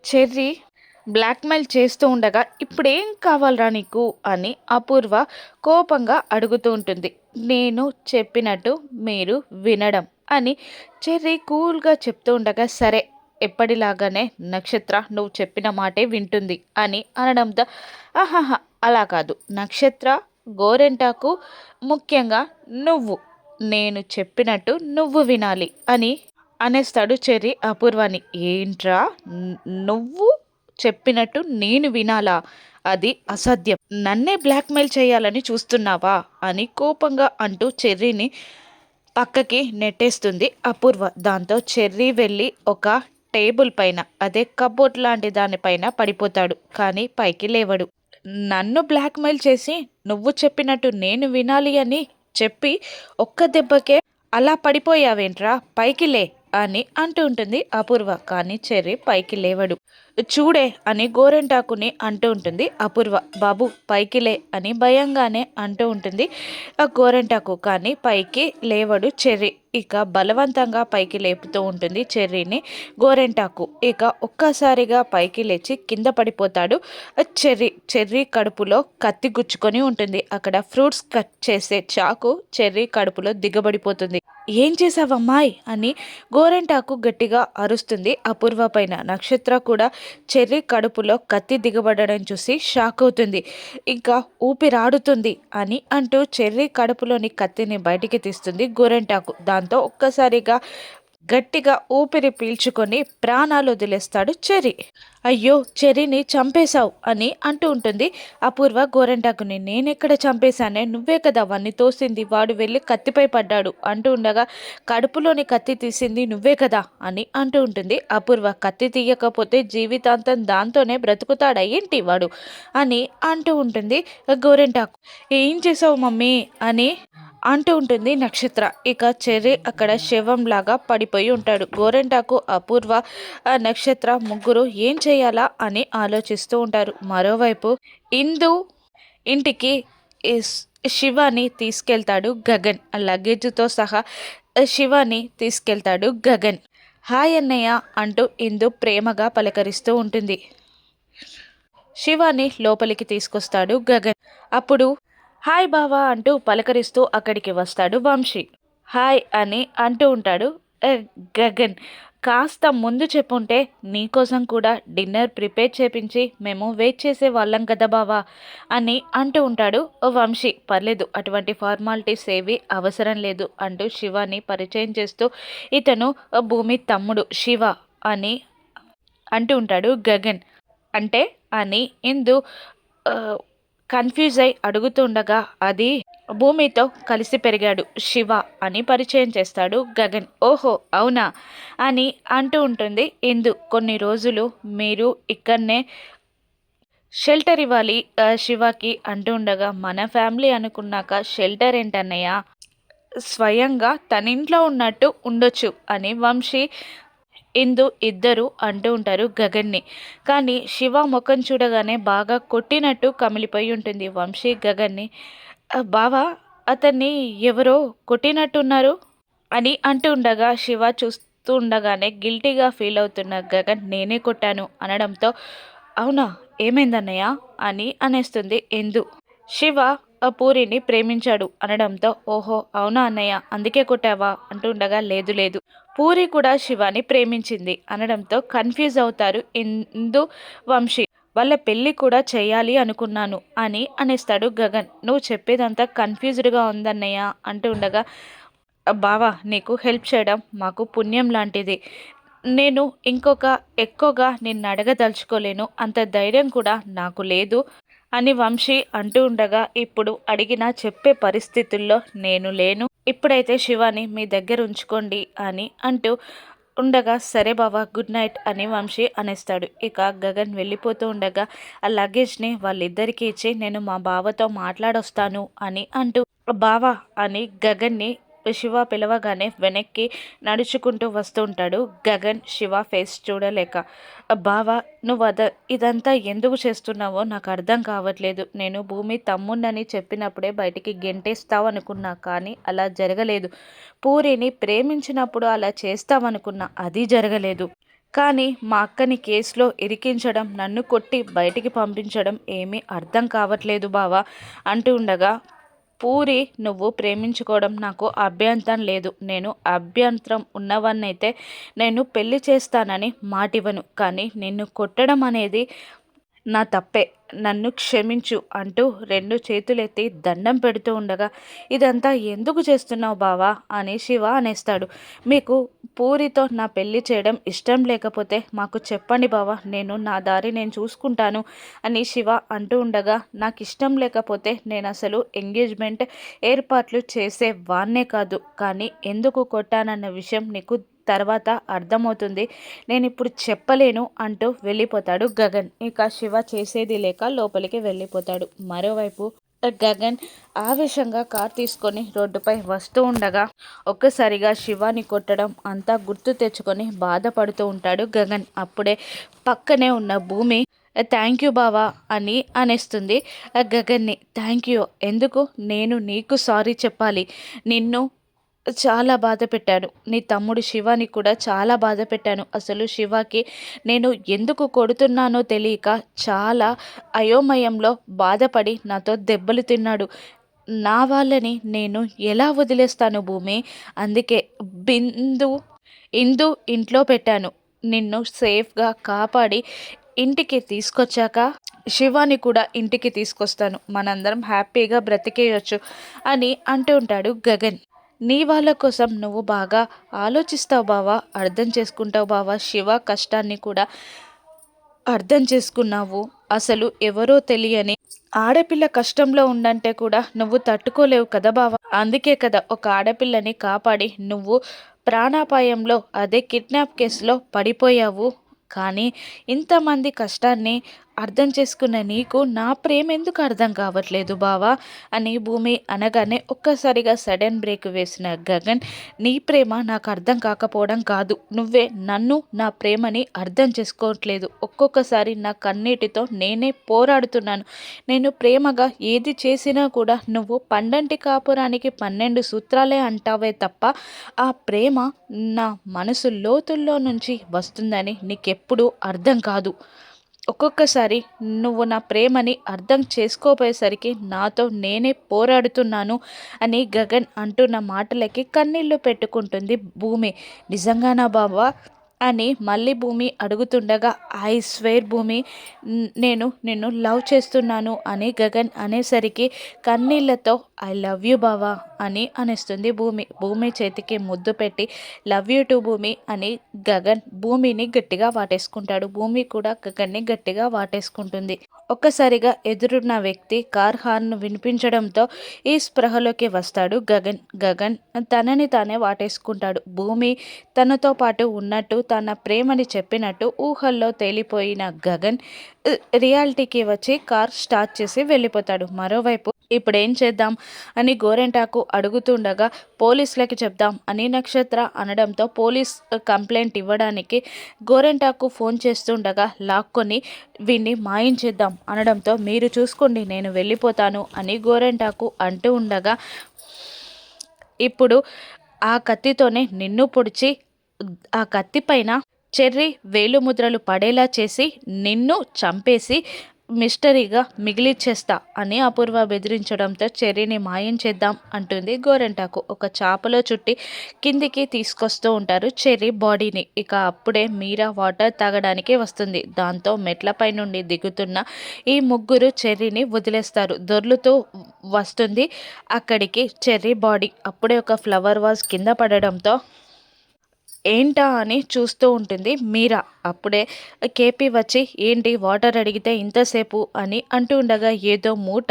Cherry blackmail చేస్తూ ఉండగా, "ఇప్పుడేం కావాలిరా నీకు?" అని అపూర్వ కోపంగా అడుగుతూ ఉంటుంది. "నేను చెప్పినట్టు మీరు వినడం" అని చెర్రీ కూల్‌గా చెప్తూ ఉండగా, "సరే, ఎప్పటిలాగానే నక్షత్ర నువ్వు చెప్పిన మాటే వింటుంది" అని అనడంతో, "ఆహాహా! అలా కాదు. నక్షత్ర, గోరింటాకు, ముఖ్యంగా నువ్వు. నేను చెప్పినట్టు నువ్వు వినాలి" అని అనేస్తాడు చెర్రీ అపూర్వని. "ఏంట్రా, న్ నువ్వు చెప్పినట్టు నేను వినాలా? అది అసాధ్యం. నన్నే బ్లాక్‌మెయిల్ చేయాలని చూస్తున్నావా?" అని కోపంగా అంటూ చెర్రీని పక్కకి నెట్టేస్తుంది అపూర్వ. దాంతో చెర్రీ వెళ్ళి ఒక టేబుల్ పైన, అదే కబోర్డ్ లాంటి దాని పైన పడిపోతాడు. కానీ పైకి లేవడు. "నన్ను బ్లాక్‌మెయిల్ చేసి నువ్వు చెప్పినట్టు నేను వినాలి అని చెప్పి ఒక్క దెబ్బకే అలా పడిపోయావేంట్రా, పైకి లే" అని అంటూ ఉంటుంది అపూర్వ. కానీ చెర్రీ పైకి లేవడు. "చూడే" అని గోరింటాకుని అంటూ ఉంటుంది అపూర్వ. "బాబు, పైకి లే" అని భయంగానే అంటూ ఉంటుంది ఆ గోరింటాకు. కానీ పైకి లేవడు చెర్రీ. ఇక బలవంతంగా పైకి లేపుతూ ఉంటుంది చెర్రీని గోరింటాకు. ఇక ఒక్కసారిగా పైకి లేచి కింద పడిపోతాడు చెర్రీ. చెర్రీ కడుపులో కత్తి గుచ్చుకొని ఉంటుంది. అక్కడ ఫ్రూట్స్ కట్ చేసే చాకు చెర్రీ కడుపులో దిగబడిపోతుంది. "ఏం చేసావమ్మాయ్" అని గోరింటాకు గట్టిగా అరుస్తుంది అపూర్వ పైన. నక్షత్ర కూడా చెర్రీ కడుపులో కత్తి దిగబడడం చూసి షాక్ అవుతుంది. ఇంకా ఊపిరాడుతుంది అని అంటూ చెర్రీ కడుపులోని కత్తిని బయటికి తీస్తుంది గోరింటాకు. దాంతో ఒక్కసారిగా గట్టిగా ఊపిరి పీల్చుకొని ప్రాణాలు వదిలేస్తాడు చెర్రీ. "అయ్యో, చెర్రీని చంపేశావు" అని అంటూ ఉంటుంది అపూర్వ గోరింటాకుని. "నేనెక్కడ చంపేశానే, నువ్వే కదా వాణ్ణి తోసింది, వాడు వెళ్ళి కత్తిపై పడ్డాడు" అంటూ ఉండగా, "కడుపులోని కత్తి తీసింది నువ్వే కదా" అని అంటూ ఉంటుంది అపూర్వ. "కత్తి తీయకపోతే జీవితాంతం దాంతోనే బ్రతుకుతాడా ఏంటి వాడు" అని అంటూ ఉంటుంది గోరింటాకు. "ఏం చేసావు మమ్మీ" అని అంటూ ఉంటుంది నక్షత్ర. ఇక చెర్రీ అక్కడ శవంలాగా పడిపోయి ఉంటాడు. గోరింటాకు, అపూర్వ, నక్షత్ర ముగ్గురు ఏం చేయాలా అని ఆలోచిస్తూ ఉంటారు. మరోవైపు ఇందు ఇంటికి ఇస్ శివాని తీసుకెళ్తాడు గగన్. లగేజ్తో సహా శివాని తీసుకెళ్తాడు గగన్. "హాయ్ అన్నయ్య" అంటూ ఇందు ప్రేమగా పలకరిస్తూ ఉంటుంది. శివాని లోపలికి తీసుకొస్తాడు గగన్. అప్పుడు "హాయ్ బావా" అంటూ పలకరిస్తూ అక్కడికి వస్తాడు వంశీ. "హాయ్" అని అంటూ ఉంటాడు "ఏ, గగన్, కాస్త ముందు చెప్పుంటే నీకోసం కూడా డిన్నర్ ప్రిపేర్ చేపించి మేము వెయిట్ చేసే వాళ్ళం కదా బావా" అని అంటూ ఉంటాడు వంశీ. "పర్లేదు, అటువంటి ఫార్మాలిటీస్ ఏవి అవసరం లేదు" అంటూ శివాని పరిచయం చేస్తూ, "ఇతను భూమి తమ్ముడు శివ" అని అంటూ ఉంటాడు గగన్. "అంటే" అని ఇందు కన్ఫ్యూజ్ అయి అడుగుతుండగా, "అది భూమితో కలిసి పెరిగాడు శివ" అని పరిచయం చేస్తాడు గగన్. "ఓహో, అవునా" అని అంటూ ఉంటుంది ఇందు. "కొన్ని రోజులు మీరు ఇక్కడనే షెల్టర్ ఇవ్వాలి శివకి" అంటూ ఉండగా, "మన ఫ్యామిలీ అనుకున్నాక షెల్టర్ ఏంటన్నయ్య, స్వయంగా తనింట్లో ఉన్నట్టు ఉండొచ్చు" అని వంశీ, ఇందు ఇద్దరు అంటూ ఉంటారు గగన్ని. కానీ శివ ముఖం చూడగానే బాగా కొట్టినట్టు కమిలిపోయి ఉంటుంది వంశీ గగన్ని. బావా, అతన్ని ఎవరో కొట్టినట్టున్నారు" అని అంటూ ఉండగా, శివ చూస్తూ ఉండగానే గిల్టీగా ఫీల్ అవుతున్న గగన్, "నేనే కొట్టాను" అనడంతో, "అవునా, ఏమైందన్నయ్య" అని అనేస్తుంది ఇందు. "శివ పూరిని ప్రేమించాడు" అనడంతో, "ఓహో, అవునా అన్నయ్య, అందుకే కొట్టావా" అంటూ ఉండగా, "లేదు లేదు, పూరి కూడా శివాని ప్రేమించింది" అనడంతో కన్ఫ్యూజ్ అవుతారు ఇందు, వంశీ. "వాళ్ళ పెళ్ళి కూడా చేయాలి అనుకున్నాను" అని అనేస్తాడు గగన్. "నువ్వు చెప్పేదంతా కన్ఫ్యూజ్డ్గా ఉందన్నయ్య" అంటూ ఉండగా, "బావా, నీకు హెల్ప్ చేయడం మాకు పుణ్యం లాంటిది. నేను ఇంకొక ఎక్కువగా నిన్ను అడగదలుచుకోలేను, అంత ధైర్యం కూడా నాకు లేదు" అని వంశీ అంటూ ఉండగా, "ఇప్పుడు అడిగినా చెప్పే పరిస్థితుల్లో నేను లేను. ఇప్పుడైతే శివాని మీ దగ్గర ఉంచుకోండి" అని అంటూ ఉండగా, "సరే బావా, గుడ్ నైట్" అని వంశీ అనేస్తాడు. ఇక గగన్ వెళ్ళిపోతూ ఉండగా, ఆ లగేజ్ని వాళ్ళిద్దరికీ ఇచ్చి, "నేను మా బావతో మాట్లాడొస్తాను" అని అంటూ, "బావా" అని గగన్ని శివ పిలవగానే వెనక్కి నడుచుకుంటూ వస్తూ ఉంటాడు గగన్, శివ ఫేస్ చూడలేక. "బావా, నువ్వు ఇదంతా ఎందుకు చేస్తున్నావో నాకు అర్థం కావట్లేదు. నేను భూమి తమ్ముణ్ణని చెప్పినప్పుడే బయటికి గెంటేస్తావు అనుకున్నా, కానీ అలా జరగలేదు. పూరిని ప్రేమించినప్పుడు అలా చేస్తావనుకున్నా, అది జరగలేదు. కానీ మా అక్కని కేసులో ఇరికించడం, నన్ను కొట్టి బయటికి పంపించడం ఏమీ అర్థం కావట్లేదు బావా అంటూ ఉండగా, పూరి నువ్వు ప్రేమించుకోవడం నాకు అభ్యంతరం లేదు. నేను అభ్యంతరం ఉన్నవన్నైతే నేను పెళ్లి చేస్తానని మాటివ్వను. కానీ నిన్ను కొట్టడం అనేది నా తప్పే. నన్ను క్షమించు అంటూ 2 చేతులెత్తి దండం పెడుతూ ఉండగా, ఇదంతా ఎందుకు చేస్తున్నావు బావా అని శివ అనేస్తాడు. మీకు పూరితో నా పెళ్లి చేయడం ఇష్టం లేకపోతే మాకు చెప్పండి బావా, నేను నా దారి నేను చూసుకుంటాను అని శివ అంటూ ఉండగా, నాకు ఇష్టం లేకపోతే నేను అసలు ఎంగేజ్మెంట్ ఏర్పాట్లు చేసేవాన్నే కాదు. కానీ ఎందుకు కొట్టానన్న విషయం నీకు తర్వాత అర్థమవుతుంది. నేనిప్పుడు చెప్పలేను అంటూ వెళ్ళిపోతాడు గగన్. ఇక శివ చేసేది లేక లోపలికి వెళ్ళిపోతాడు. మరోవైపు గగన్ ఆవేశంగా కార్ తీసుకొని రోడ్డుపై వస్తూ ఉండగా ఒక్కసారిగా శివాని కొట్టడం అంతా గుర్తు తెచ్చుకొని బాధపడుతూ ఉంటాడు గగన్. అప్పుడే పక్కనే ఉన్న భూమి థ్యాంక్ యూ బావా అని అనేస్తుంది గగన్ని. థ్యాంక్ యూ ఎందుకు? నేను నీకు సారీ చెప్పాలి. నిన్ను చాలా బాధ పెట్టాను. నీ తమ్ముడు శివాని కూడా చాలా బాధ పెట్టాను. అసలు శివకి నేను ఎందుకు కొడుతున్నానో తెలియక చాలా అయోమయంలో బాధపడి నాతో దెబ్బలు తిన్నాడు. నా వాళ్ళని నేను ఎలా వదిలేస్తాను భూమి? అందుకే బిందు ఇందు ఇంట్లో పెట్టాను. నిన్ను సేఫ్గా కాపాడి ఇంటికి తీసుకొచ్చాక శివాని కూడా ఇంటికి తీసుకొస్తాను. మనందరం హ్యాపీగా బ్రతికేయచ్చు అని అంటూ ఉంటాడు గగన్. నీ వాళ్ళ కోసం నువ్వు బాగా ఆలోచిస్తావు బావా, అర్థం చేసుకుంటావు బావా. శివ కష్టాన్ని కూడా అర్థం చేసుకున్నావు. అసలు ఎవరో తెలియని ఆడపిల్ల కష్టంలో ఉండంటే కూడా నువ్వు తట్టుకోలేవు కదా బావా. అందుకే కదా ఒక ఆడపిల్లని కాపాడి నువ్వు ప్రాణాపాయంలో అదే కిడ్నాప్ కేసులో పడిపోయావు. కానీ ఇంతమంది కష్టాన్ని అర్థం చేసుకున్న నీకు నా ప్రేమ ఎందుకు అర్థం కావట్లేదు బావా అని భూమి అనగానే ఒక్కసారిగా సడన్ బ్రేక్ వేసిన గగన్, నీ ప్రేమ నాకు అర్థం కాకపోవడం కాదు, నువ్వే నన్ను నా ప్రేమని అర్థం చేసుకోవట్లేదు. ఒక్కొక్కసారి నా కన్నీటితో నేనే పోరాడుతున్నాను. నేను ప్రేమగా ఏది చేసినా కూడా నువ్వు పండంటి కాపురానికి 12 సూత్రాలే అంటావే తప్ప ఆ ప్రేమ నా మనసు లోతుల్లో నుంచి వస్తుందని నీకెప్పుడూ అర్థం కాదు. ఒక్కొక్కసారి నువ్వు నా ప్రేమని అర్థం చేసుకోపోయేసరికి నాతో నేనే పోరాడుతున్నాను అని గగన్ అంటున్న మాటలకి కన్నీళ్లు పెట్టుకుంటుంది భూమి. నిజంగానా బాబా అని మళ్ళీ భూమి అడుగుతుండగా, ఐ స్వేర్ భూమి, నేను నిన్ను లవ్ చేస్తున్నాను అని గగన్ అనేసరికి కన్నీళ్లతో ఐ లవ్ యూ బావా అని అనేస్తుంది భూమి. భూమి చేతికి ముద్దు పెట్టి లవ్ యూ టు భూమి అని గగన్ భూమిని గట్టిగా వాటేసుకుంటాడు. భూమి కూడా గగన్ని గట్టిగా వాటేసుకుంటుంది. ఒక్కసారిగా ఎదురున్న వ్యక్తి కార్ హార్న్ వినిపించడంతో ఈ స్పృహలోకి వస్తాడు గగన్. గగన్ తనని తానే వాటేసుకుంటాడు. భూమి తనతో పాటు ఉన్నట్టు తన ప్రేమని చెప్పినట్టు ఊహల్లో తేలిపోయిన గగన్ రియాలిటీకి వచ్చి కార్ స్టార్ట్ చేసి వెళ్ళిపోతాడు. మరోవైపు ఇప్పుడేం చేద్దాం అని గోరెంటాకు అడుగుతుండగా, పోలీసులకి చెప్దాం అని నక్షత్ర అనడంతో పోలీస్ కంప్లైంట్ ఇవ్వడానికి గోరెంటాకు ఫోన్ చేస్తుండగా లాక్కొని వీన్ని మాయించేద్దాం అనడంతో, మీరు చూసుకోండి నేను వెళ్ళిపోతాను అని గోరెంటాకు అంటూ ఉండగా, ఇప్పుడు ఆ కత్తితోనే నిన్ను పొడిచి ఆ కత్తి పైన చెర్రీ వేలుముద్రలు పడేలా చేసి నిన్ను చంపేసి మిస్టరీగా మిగిలిచ్చేస్తా అని అపూర్వ బెదిరించడంతో చెర్రీని మాయం చేద్దాం అంటుంది గోరెంటాకు. ఒక చాపలో చుట్టి కిందికి తీసుకొస్తూ ఉంటారు చెర్రీ బాడీని. ఇక అప్పుడే మీరా వాటర్ తాగడానికి వస్తుంది. దాంతో మెట్లపై నుండి దిగుతున్న ఈ ముగ్గురు చెర్రీని వదిలేస్తారు. దొర్లుతూ వస్తుంది అక్కడికి చెర్రీ బాడీ. అప్పుడే ఒక ఫ్లవర్ వాజ్ కింద పడడంతో ఏంటా అని చూస్తూ ఉంటుంది మీరా. అప్పుడే కేపీ వచ్చి ఏంటి వాటర్ అడిగితే ఇంతసేపు అని అంటూ ఉండగా, ఏదో మూట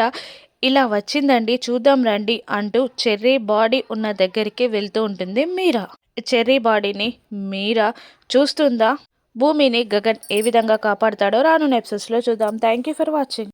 ఇలా వచ్చిందండి చూద్దాం రండి అంటూ చెర్రీ బాడీ ఉన్న దగ్గరికి వెళ్తూ ఉంటుంది మీరా. చెర్రీ బాడీని మీరా చూస్తుందా. భూమిని గగన్ ఏ విధంగా కాపాడుతాడో రానున్న ఎపిసోడ్స్లో చూద్దాం. Thank you for watching.